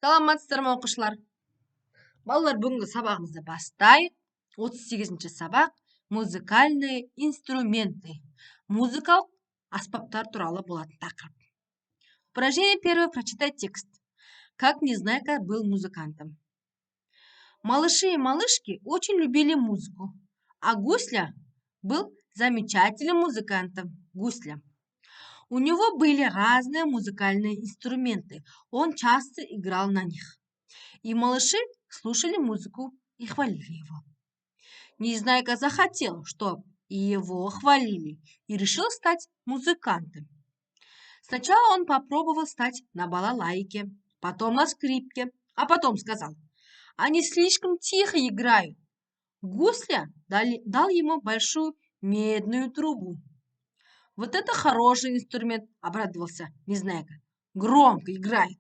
Саламатсыздар ма оқушылар? Балалар, бүгінгі сабағымызды бастайық. 38-ші сабақ музыкальные инструменты. Музыкалық аспаптар туралы болатын тақырып. Упражнение первое. Прочитать текст. Как Незнайка был музыкантом. Малыши и малышки очень любили музыку, а Гусля был замечательным музыкантом. Гусля. У него были разные музыкальные инструменты. Он часто играл на них. И малыши слушали музыку и хвалили его. Незнайка захотел, чтобы его хвалили, и решил стать музыкантом. Сначала он попробовал стать на балалайке, потом на скрипке, а потом сказал: «Они слишком тихо играют». Гусля дал ему большую медную трубу. «Вот это хороший инструмент», — обрадовался Незнайка. «Громко играет».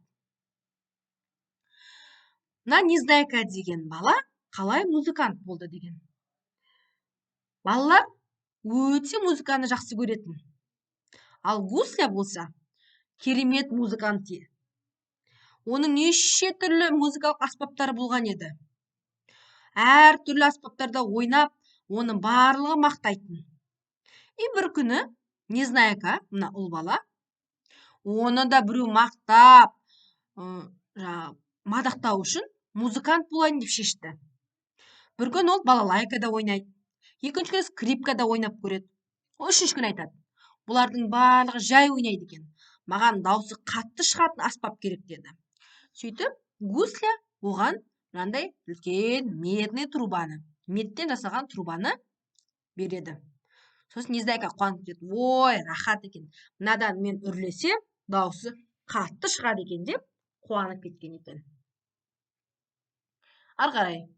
Мына Незнайка деген бала қалай музыкант болды деген. Балалар өте музыканы жақсы көретін. Ал Гусля болса керемет музыкант еді. Оның неше түрлі музыкалық аспаптары болған еді. Әр түрлі аспаптарда ойнап, оны барлығы мақтайтын. И бір күні Незнайка, мына ұл бала, оны да біреу мақтап, мадақтау үшін музыкант болайын деп шешті. Бір күн ол балалайкада ойнайды, екінші күн скрипкада ойнап көреді. Үшінші күн айтады: бұлардың барлығы жай ойнайды екен, маған даусы қатты шығатын аспап керек деді. Сөйтіп Гусля оған мынандай үлкен медный трубаны, медтен жасаған трубаны береді. Сосын Незнайка қуанып кетеді: ой, рахат екен, мынадан мен үрлесе даусы қатты шығады екен деп қуанып кеткен екен. Ары қарай.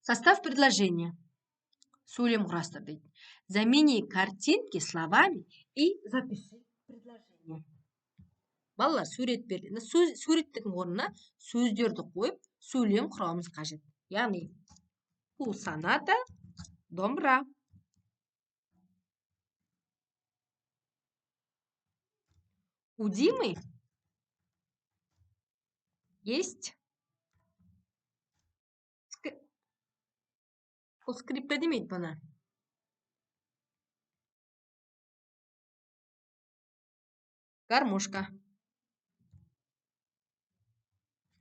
Состав предложения. Сөйлем құрастыр дейді. Замени картинки словами и запиши предложение. Балалар, сурет берді. Суреттің орнына сөздерді қойып, сөйлем құрамыз қажет. Яғни, у соната домбыра. У Димы есть скрипка демейді бұны. Гармошка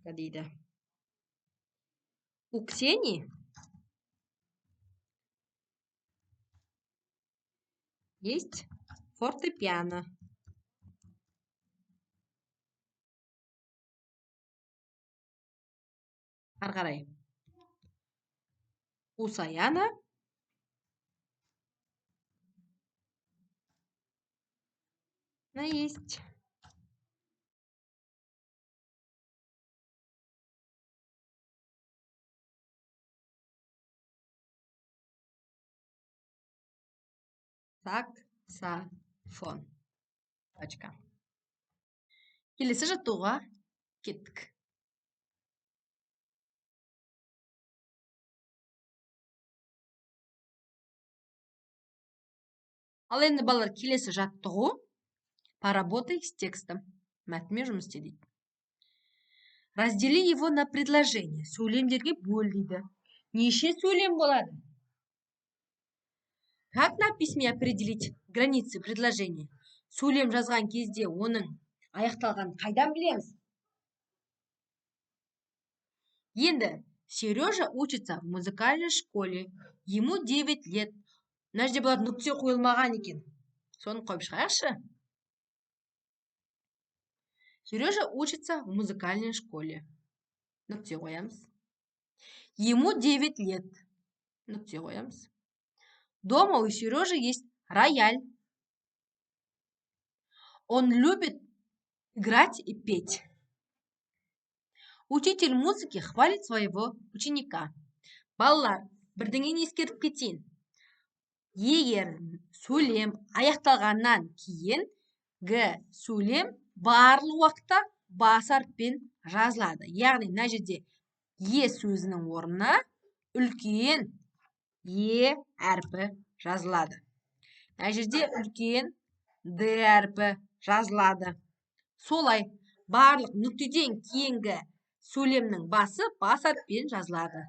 дейді. У Ксении есть фортепиано. Ары қарай. У Саяна есть саксофон. Келесі жаттығуға кеттік. Ал енді балалар, келесі жаттығу поработай с текстом. Мәтінмен жұмыс істе дейді. Раздели его на предложение. Сөйлемдерге бөл дейді. Неше сөйлем болады? Как на письме определить границы предложения? Сөйлем жазған кезде оның аяқталған қайдан білеміз? Енді Сережа учится в музыкальной школе. Ему 9 лет. Мына жерде болады нүкте қойылмаған екен. Соны қойып шығайықшы. Сережа учится в музыкальной школе. Нүкте қоямыз. Ему 9 лет. Нүкте қоямыз. Дома у Сережи есть рояль. Он любит играть и петь. Учитель музыки хвалит своего ученика. Балалар, бірдеңені ескеріп кетейін. Егер сөйлем аяқталғаннан кейін сөйлем барлық уақытта бас әріппен жазылады. Яғни, мына жерде сөзінің орнына үлкен әрпі жазылады. Мына жерде үлкен әрпі жазылады. Солай, барлық нүктеден кейінгі сөйлемнің басы бас әріппен жазылады.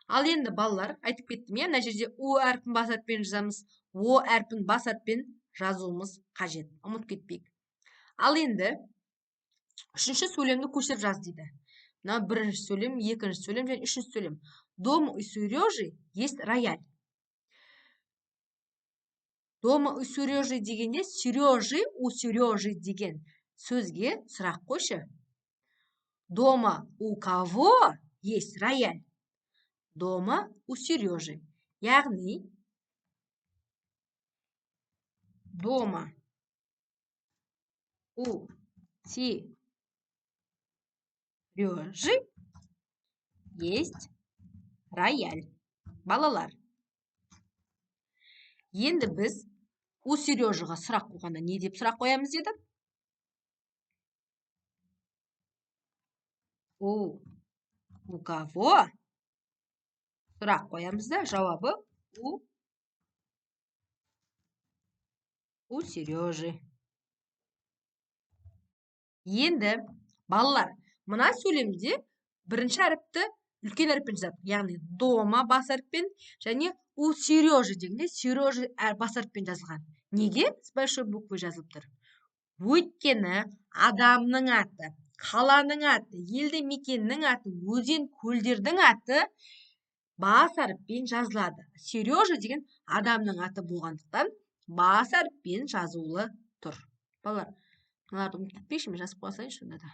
Ал енді балалар, айтып кеттім, мына жерде о әрпін бас әріппен жазамыз, о әрпін бас әріппен жазуымыз қажет. Ұмытып кетпейік. Ал енді үшінші сөйлемді көшіріп жаз дейді. Мына бірінші сөйлем, екінші сөйлем және үшінші сөйлем. Дома у Сережи есть рояль. Дома у Сережи дегенде у Сережи деген сөзге сұрақ қойшы. Дома у кого есть рояль? Дома у Сережи. Яғни дома у Сережи есть рояль. Балалар. Енді біз у Сережаға сұрақ қойғанда не деп сұрақ қоямыз деді? У кого? Сұрақ қоямыз да, жауабы у Сережи. Енді балалар, мына сөйлемде бірінші әріпті үлкен әріппен жазады. Яғни дома бас әріппен және у Сережи дегенде Сережи бас әріппен жазылған. Неге с большой буквы жазылып тұр? Өйткені адамның аты, қаланың аты, елді мекеннің аты, өзен көлдердің аты бас әріппен жазылады. Сережа деген адамның аты болғандықтан бас әріппен жазулы тұр. Балалар, мыналарды ұмытып кетпейікші, мен жазып қойсайыншы сонда да.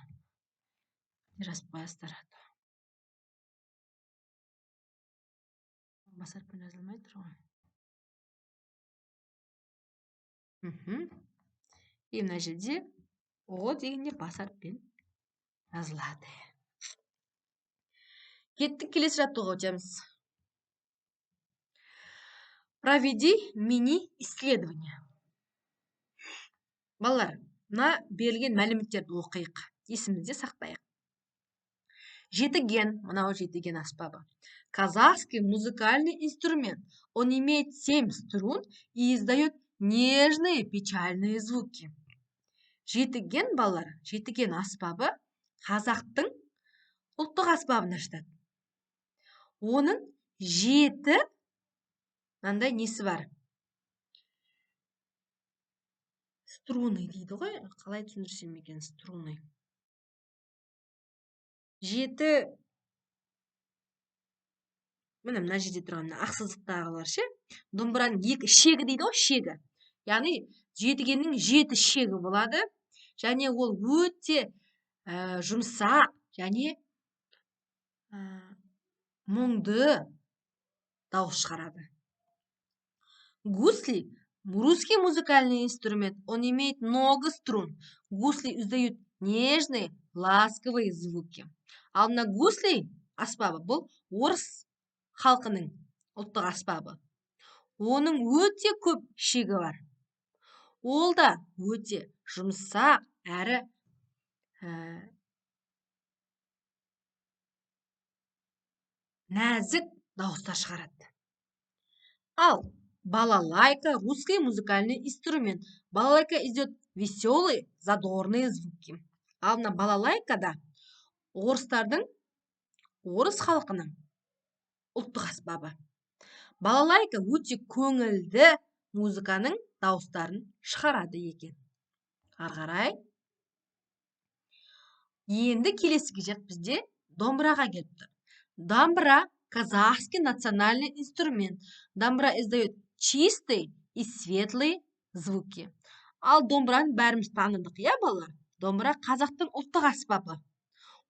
Жазып қоясыздар. Бас әріппен жазылмай тұр ғой. И мына жерде о дегенде бас әріппен жазылады. Кеттік келесі жаттығуға өтеміз. Проведи мини-исследование. Балалар, мына берілген мәліметтерді оқиық, есімізде сақтайық. Жетіген, мынау жетіген аспабы. Казахский музыкальный инструмент. Он имеет 7 струн и издает нежные печальные звуки. Жетіген, балалар, жетіген аспабы қазақтың ұлттық аспабына жатады. Оның 7 мынандай несі бар? Струны дейді ғой, қалай түсіндірсем екен струны. 7 мына жерде тұрған ақ сызықтағылар ше, домбыраның 2 шегі дейді ғой, шегі. Яғни жетігеннің 7 шегі болады, және ол өте жұмсақ және мұңды дауыс шығарады. Гусли русский музыкальный инструмент, он имеет много струн. Гусли издают нежные, ласковые звуки. Ал мына гусли аспабы бұл орыс халқының ұлттық аспабы. Оның өте көп шегі бар. Ол да өте жұмсақ әрі нәзік дауыстар шығарады. Ал балалайка русский музыкальный инструмент. Балалайка издает веселые, задорные звуки. Ал мына балалайкада орыстардың, орыс халқының ұлттық аспабы. Балалайка өте көңілді музыканың дауыстарын шығарады екен. Қарай. Енді келесі кезек бізде домбыраға келіп тұр. Домбыра казахский национальный инструмент. Домбыра издает чистые и светлые звуки. Ал домбыраны бәріміз таныдық, я балалар? Домбыра қазақтың ұлттық аспабы.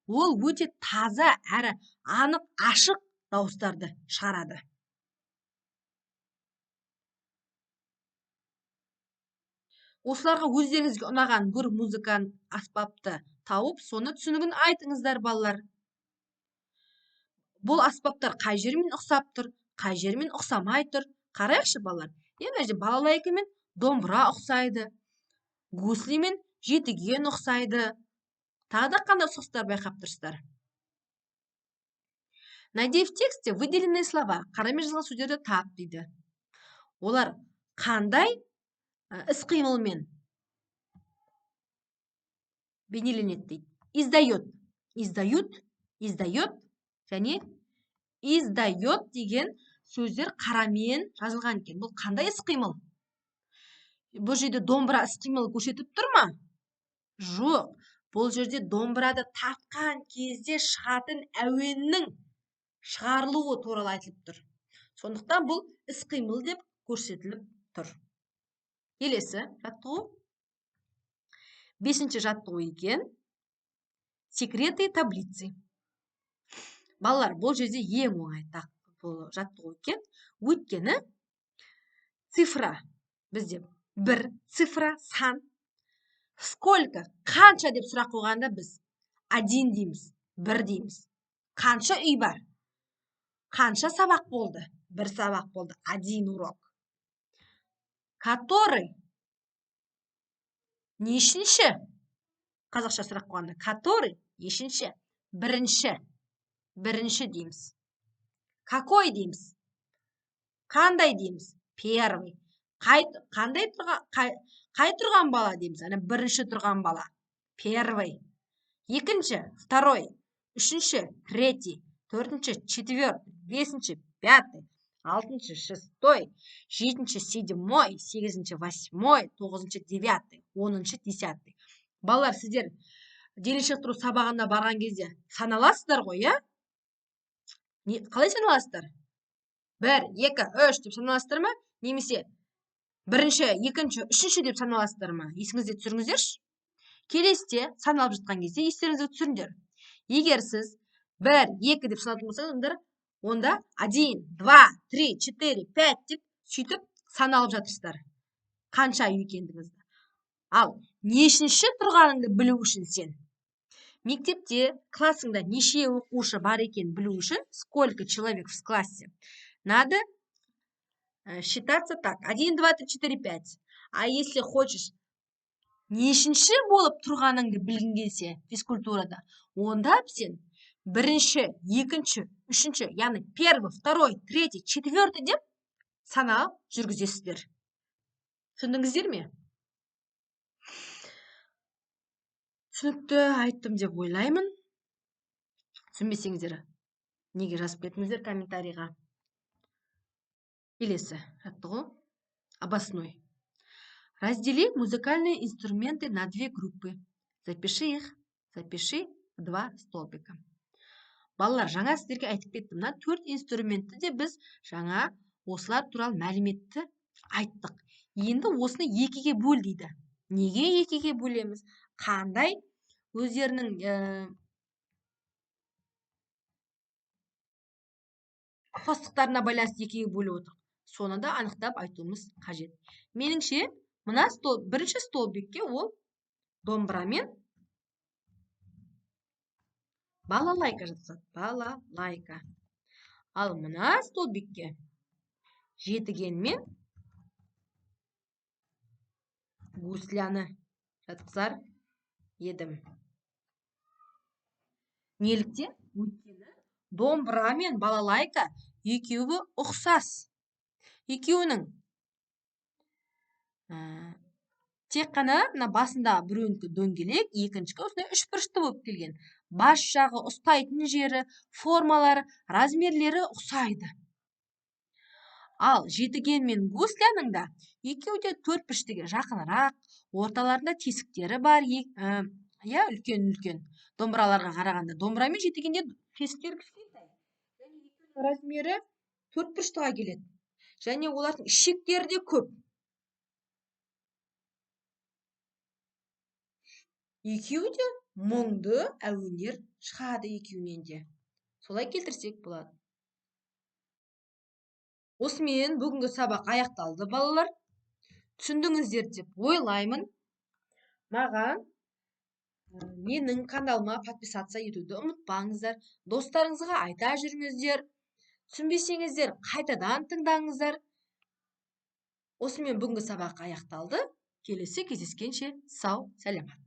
Ол өте таза әрі анық ашық дауыстарды шығарады. Осыларға өздеріңізге ұнаған бір музыканы аспапты тауып, соны түсінігін айтыңыздар, балалар. Бұл аспаптар қай жермен ұқсап тұр, қай жермен ұқсамай тұр. Қарайықшы, балалар. Енді балалайка мен домбыра ұқсайды, гусли мен жетіген ұқсайды. Тағы да қандай ұқсастар байқап тұрсыздар? Найди в тексте выделенные слова. Қарамен жазылған сөздерді тап дейді. Олар қандай іс-қимылмен бейнеленеді дейді. Издает, издает және издает деген сөздер қарамен жазылған екен. Бұл қандай іс-қимыл? Бұл жерде домбыра іс-қимыл көрсетіп тұр ма? Жоқ. Бұл жерде домбырады тартқан кезде шығатын әуеннің шығарылуы туралы айтылып тұр. Сондықтан бұл іс-қимыл деп көрсетіліп тұр. Келесі жаттығу. 5-ші жаттығу екен. Секреты таблицы. Балалар, бұл жерде ең оңай жаттығу екен. Өйткені цифра бізде бір, цифра сан. Сколько, қанша деп сұрақ қойғанда біз 1 дейміз, 1 дейміз. Қанша үй бар? Қанша сабақ болды? 1 сабақ болды, 1 урок. Который? Нешінші? Қазақша сұрақ қойғанда. Который? Нешінші? Бірінші дейміз. Какой дейміз? Қандай дейміз? Первый. Қай тұрған бала дейміз? Бірінші тұрған бала. Первый. Екінші, второй. Үшінші, третий. Төртінші, четвертый. Бесінші, пятый. Алтыншы, шестой. Жетінші, седьмой. Сегізінші, восьмой. Тоғызыншы, девятый. Оныншы, десятый. Балалар, сіздер дене шынықтыру сабағына барған кезде саналасыздар ғой, иә? Қалай саналасыздар? 1, 2, 3 деп саналасыздар ма? Немесе бірінші, екінші, үшінші деп саналасыздар ма? Есіңізде түсіріңіздерші. Келесте саналып жатқан кезде естеріңізге түсіріңдер. Егер сіз 1, 2 деп саналатын болсаңыздар, онда 1, 2, 3, 4, 5 деп сөйтіп саналып жатырсыздар. Қанша екендігіңізді. Ал нешінші тұрғаныңды білу үшін сен мектепте классыңда неше оқушы бар екен білу үшін, сколько человек в классе, надо считаться так. 1, 2, 3, 4, 5. А если хочешь нешінші болып тұрғаныңды білгің келсе физкультурада, онда сен бірінші, екінші, үшінші, яғни 1, 2, 3, 4 деп санап жүргізесіздер. Түсіндіңіздер ме? Түсінікті айттым деп ойлаймын. Түсінбесеңіздер, неге жазып кетіңіздер комментарийға. Келесі жаттығу. Обоснуй. Раздели музыкальные инструменты на 2 группы. Запиши их. Запиши 2 столбика. Балалар, жаңа сіздерге айтып кеттім. 4 инструментті де біз жаңа осылар туралы мәліметті айттық. Енді осыны 2-ге бөл дейді. Неге 2-ге бөлеміз? Қандай өздерінің ұқсастықтарына байланысты 2-ге бөліп отыр. Соны да анықтап айтуымыз қажет. Меніңше, мына бірінші столбикке ол домбырамен балалайка жатсады. Балалайка. Ал мына столбикке жетігенмен гусляны жатқызар едім. Неліктен? Өйткені домбыра мен балалайка екеуі ұқсас. Екеуінің тек қана басында біреуінікі дөңгелек, екіншісі осындай үшбұрышты болып келген. Бас жағы, ұстайтын жері, формалары, размерлері ұқсайды. Ал жетіген мен гусляның да екеуі де төртбұрыштыға жақынырақ, орталарында тесіктері бар, үлкен-үлкен. Домбыраларға қарағанда домбыра мен жетігенде тесіктері кішкентай. Және екеуінің размері төртбұрыштыға келеді. Және олардың ішектері де көп. Екеуі де мұңды әуендер шығады екеуінен де. Солай келтірсек болады. Осымен бүгінгі сабақ аяқталды, балалар. Түсіндіңіздер деп ойлаймын. Маған менің каналыма подписаться етуді ұмытпаңыздар. Достарыңызға айта жүріңіздер. Түсінбесеңіздер, қайтадан тыңдаңыздар. Осымен бүгінгі сабақ аяқталды. Келесі кездескенше сау, сәлемат.